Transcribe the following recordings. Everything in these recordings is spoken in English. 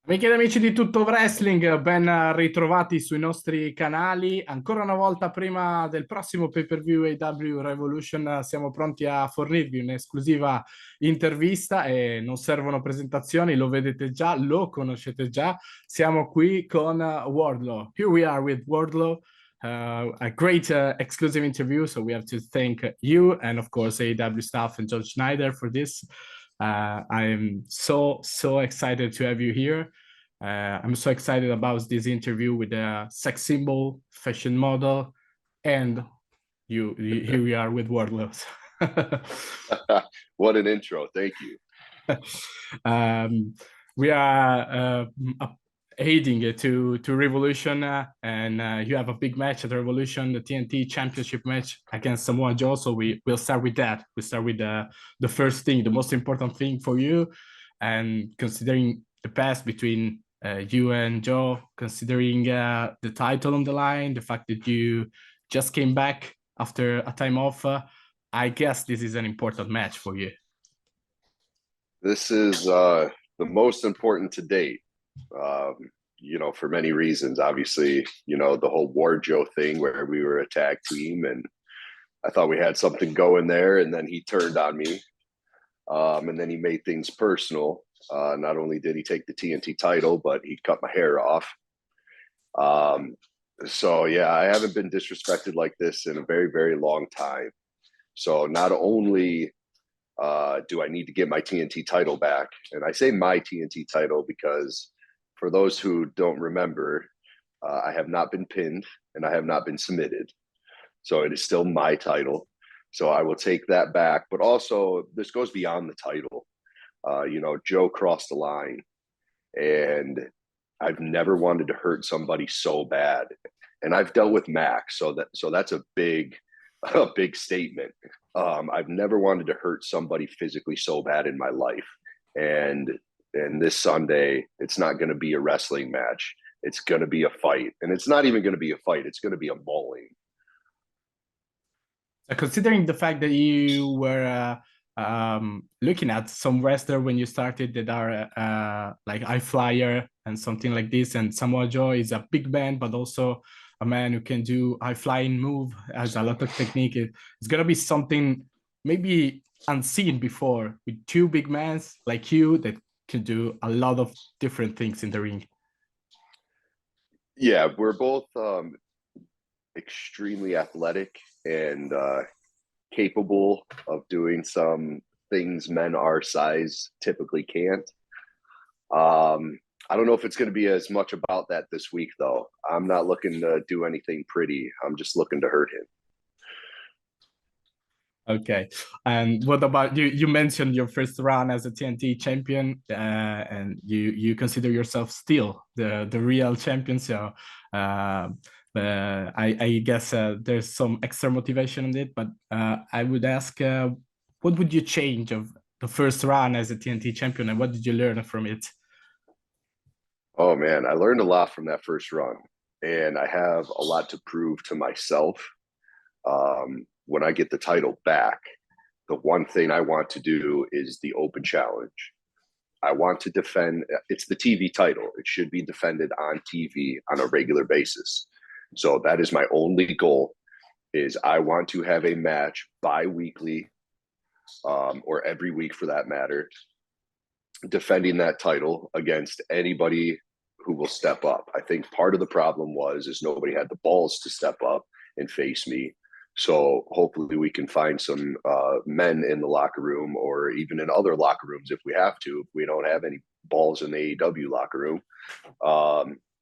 Amiche ed amici di Tutto Wrestling, ben ritrovati sui nostri canali. Ancora una volta prima del prossimo pay-per-view AEW Revolution siamo pronti a fornirvi un'esclusiva intervista e non servono presentazioni, lo vedete già, lo conoscete già. Siamo qui con Wardlow. Here we are with Wardlow. A great exclusive interview, so we have to thank you and of course AEW staff and John Schneider for this. I'm so excited to have you here. I'm so excited about this interview with the sex symbol, fashion model, and here we are with Wardlow. What an intro. Thank you. We are heading to Revolution, and you have a big match at Revolution, the TNT Championship match against Samoa Joe. So we'll start with that. We start with the first thing, the most important thing for you, and considering the past between you and Joe, considering the title on the line, the fact that you just came back after a time off, I guess this is an important match for you. This is the most important to date, for many reasons. Obviously, the whole War Joe thing where we were a tag team and I thought we had something going there, and then he turned on me, and then he made things personal. Not only did he take the TNT title, but he cut my hair off. So yeah, I haven't been disrespected like this in a very, very long time. So not only do I need to get my TNT title back, and I say my TNT title because for those who don't remember, I have not been pinned and I have not been submitted. So it is still my title. So I will take that back. But also, this goes beyond the title. Joe crossed the line, and I've never wanted to hurt somebody so bad. And I've dealt with Max, so that's a big statement. I've never wanted to hurt somebody physically so bad in my life. And this Sunday, it's not going to be a wrestling match. It's going to be a fight. And it's not even going to be a fight. It's going to be a mauling. Considering the fact that you were looking at some wrestler when you started that are like high flyer and something like this, and Samoa Joe is a big man, but also a man who can do high flying move, has a lot of technique. It's gonna be something maybe unseen before with two big men like you that can do a lot of different things in the ring. Yeah, we're both extremely athletic and capable of doing some things men our size typically can't. I don't know if it's going to be as much about that this week, though. I'm not looking to do anything pretty. I'm just looking to hurt him. Okay. And what about you? You mentioned your first run as a TNT champion, and you consider yourself still the real champion. So I guess there's some extra motivation in it. But I would ask, what would you change of the first run as a TNT champion, and what did you learn from it? Oh man, I learned a lot from that first run, and I have a lot to prove to myself. When I get the title back, the one thing I want to do is the open challenge. I want to defend, it's the TV title. It should be defended on TV on a regular basis. So that is my only goal, is I want to have a match bi-weekly, or every week for that matter, defending that title against anybody who will step up. I think part of the problem is nobody had the balls to step up and face me. So hopefully we can find some men in the locker room, or even in other locker rooms if we have to. If we don't have any balls in the AEW locker room.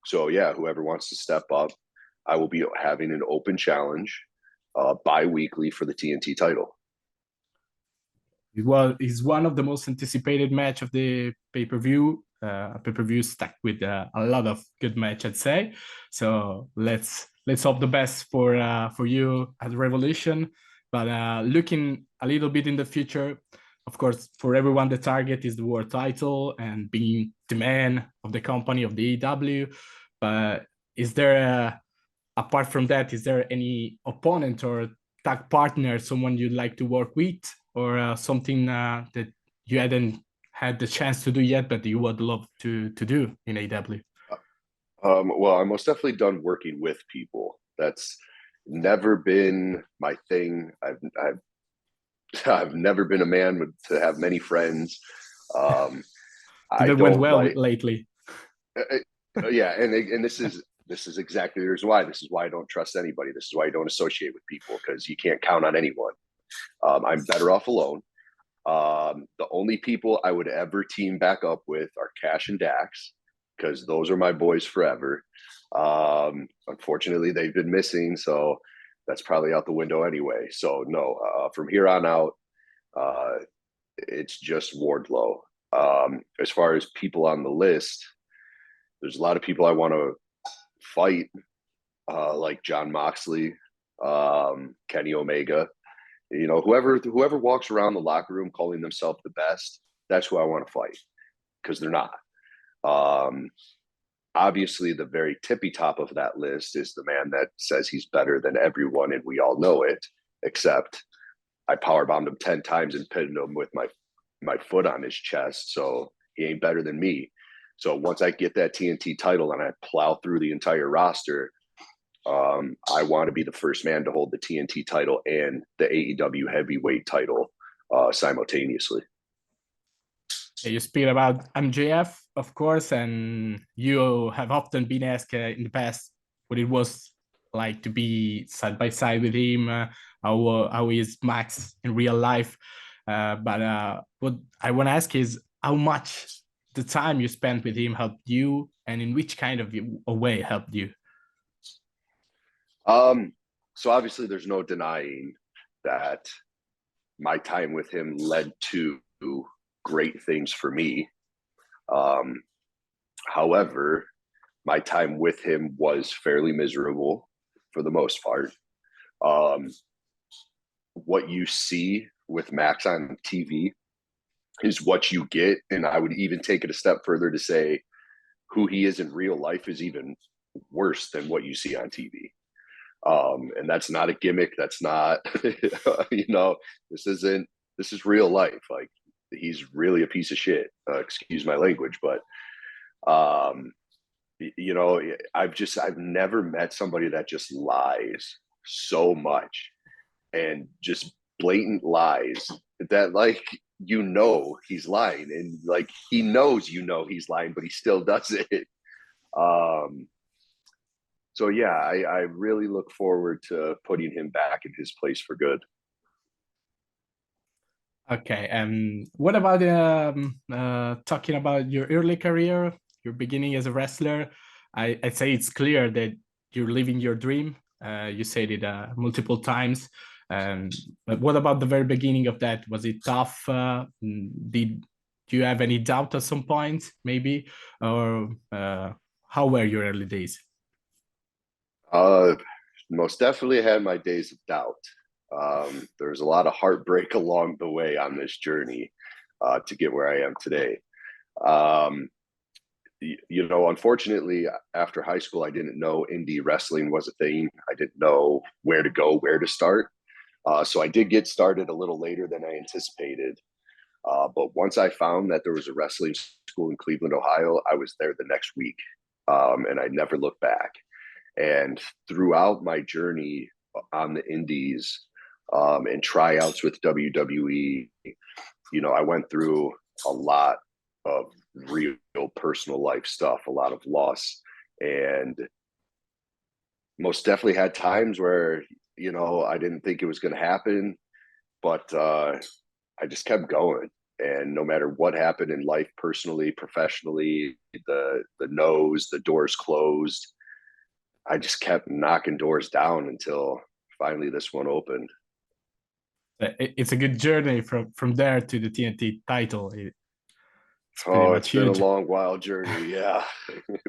So yeah, whoever wants to step up, I will be having an open challenge bi-weekly for the TNT title. Well, it's one of the most anticipated match of the pay-per-view. Pay-per-view stacked with a lot of good match, I'd say. So let's hope the best for you at Revolution. But looking a little bit in the future, of course, for everyone, the target is the world title and being the man of the company of the AEW. But is there, apart from that, is there any opponent or tag partner, someone you'd like to work with, or something that you hadn't had the chance to do yet, but you would love to do in AEW? Well, I'm most definitely done working with people. That's never been my thing. I've never been a man to have many friends. I That went don't well like lately. yeah, and this is exactly the reason why. This is why I don't trust anybody. This is why I don't associate with people, because you can't count on anyone. I'm better off alone. The only people I would ever team back up with are Cash and Dax, because those are my boys forever. Unfortunately, they've been missing, so that's probably out the window anyway. So no, from here on out, it's just Wardlow. As far as people on the list, there's a lot of people I want to fight, like John Moxley, Kenny Omega. You know, whoever walks around the locker room calling themselves the best, that's who I want to fight, because they're not. Obviously, the very tippy top of that list is the man that says he's better than everyone, and we all know it, except I powerbombed him 10 times and pinned him with my foot on his chest, so he ain't better than me. So once I get that TNT title and I plow through the entire roster, I want to be the first man to hold the TNT title and the AEW heavyweight title simultaneously. You speak about MJF, of course, and you have often been asked in the past what it was like to be side by side with him, how is Max in real life. But what I want to ask is how much the time you spent with him helped you, and in which kind of a way helped you. So obviously there's no denying that my time with him led to great things for me. However, my time with him was fairly miserable for the most part. What you see with Max on TV is what you get. And I would even take it a step further to say who he is in real life is even worse than what you see on TV. And that's not a gimmick. That's not, you know, this is real life. Like, he's really a piece of shit. Excuse my language, but, you know, I've never met somebody that just lies so much and just blatant lies that, like, you know, he's lying, and like, he knows, you know, he's lying, but he still does it. So yeah, I really look forward to putting him back in his place for good. Okay, and what about talking about your early career, your beginning as a wrestler? I'd say it's clear that you're living your dream. You said it multiple times. But what about the very beginning of that? Was it tough? Do you have any doubt at some point, maybe? Or how were your early days? Most definitely had my days of doubt. There was a lot of heartbreak along the way on this journey to get where I am today. You know, unfortunately, after high school, I didn't know indie wrestling was a thing. I didn't know where to go, where to start. So I did get started a little later than I anticipated. But once I found that there was a wrestling school in Cleveland, Ohio, I was there the next week, and I never looked back. And throughout my journey on the indies and tryouts with WWE, you know, I went through a lot of real personal life stuff, a lot of loss, and most definitely had times where, you know, I didn't think it was going to happen, but I just kept going. And no matter what happened in life, personally, professionally, the no's, the doors closed, I just kept knocking doors down until finally this one opened. It's a good journey from there to the TNT title. It's been a long, wild journey. Yeah,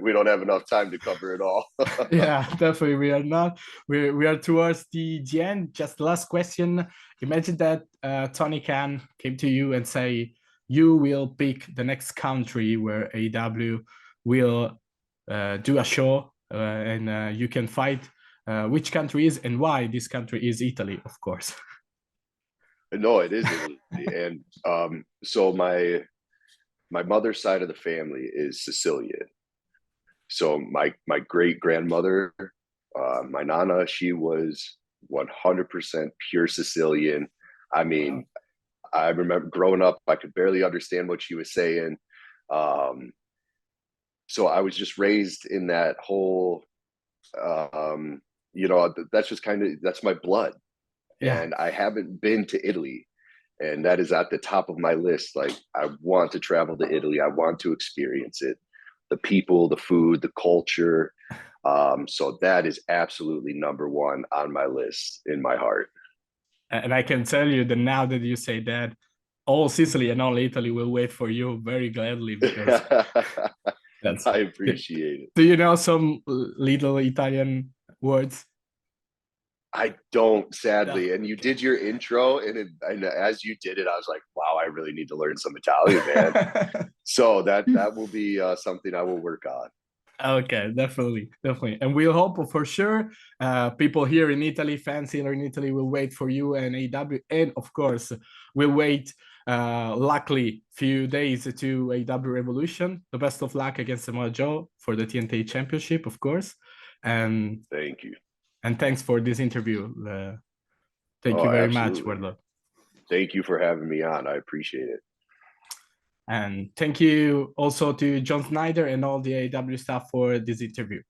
we don't have enough time to cover it all. Yeah, definitely, we are not. We are towards the end. Just last question. Imagine that Tony Khan came to you and say, you will pick the next country where AEW will do a show and you can fight. Which country is and why this country is Italy, of course. No, it is Italy. And so my mother's side of the family is Sicilian. So my great grandmother, my nana, she was 100% pure Sicilian. I mean, I remember growing up, I could barely understand what she was saying. So I was just raised in that whole, that's just that's my blood. Yeah. And I haven't been to Italy, and that is at the top of my list. Like, I want to travel to Italy. I want to experience it, the people, the food, the culture. So that is absolutely number one on my list in my heart. And I can tell you that now that you say that, all Sicily and all Italy will wait for you very gladly, because I appreciate it. Do you know some little Italian words? I don't, sadly. No. And you did your intro, and as you did it, I was like, wow, I really need to learn some Italian, man. So that will be something I will work on. Okay, definitely. And we'll hope for sure people here in Italy, fans here in Italy, will wait for you and AEW. And of course, we'll wait, luckily, few days to AEW Revolution. The best of luck against Samoa Joe for the TNT Championship, of course. And thank you. And thanks for this interview. Thank you very much, Wardlow. Thank you for having me on. I appreciate it. And thank you also to John Snyder and all the AEW staff for this interview.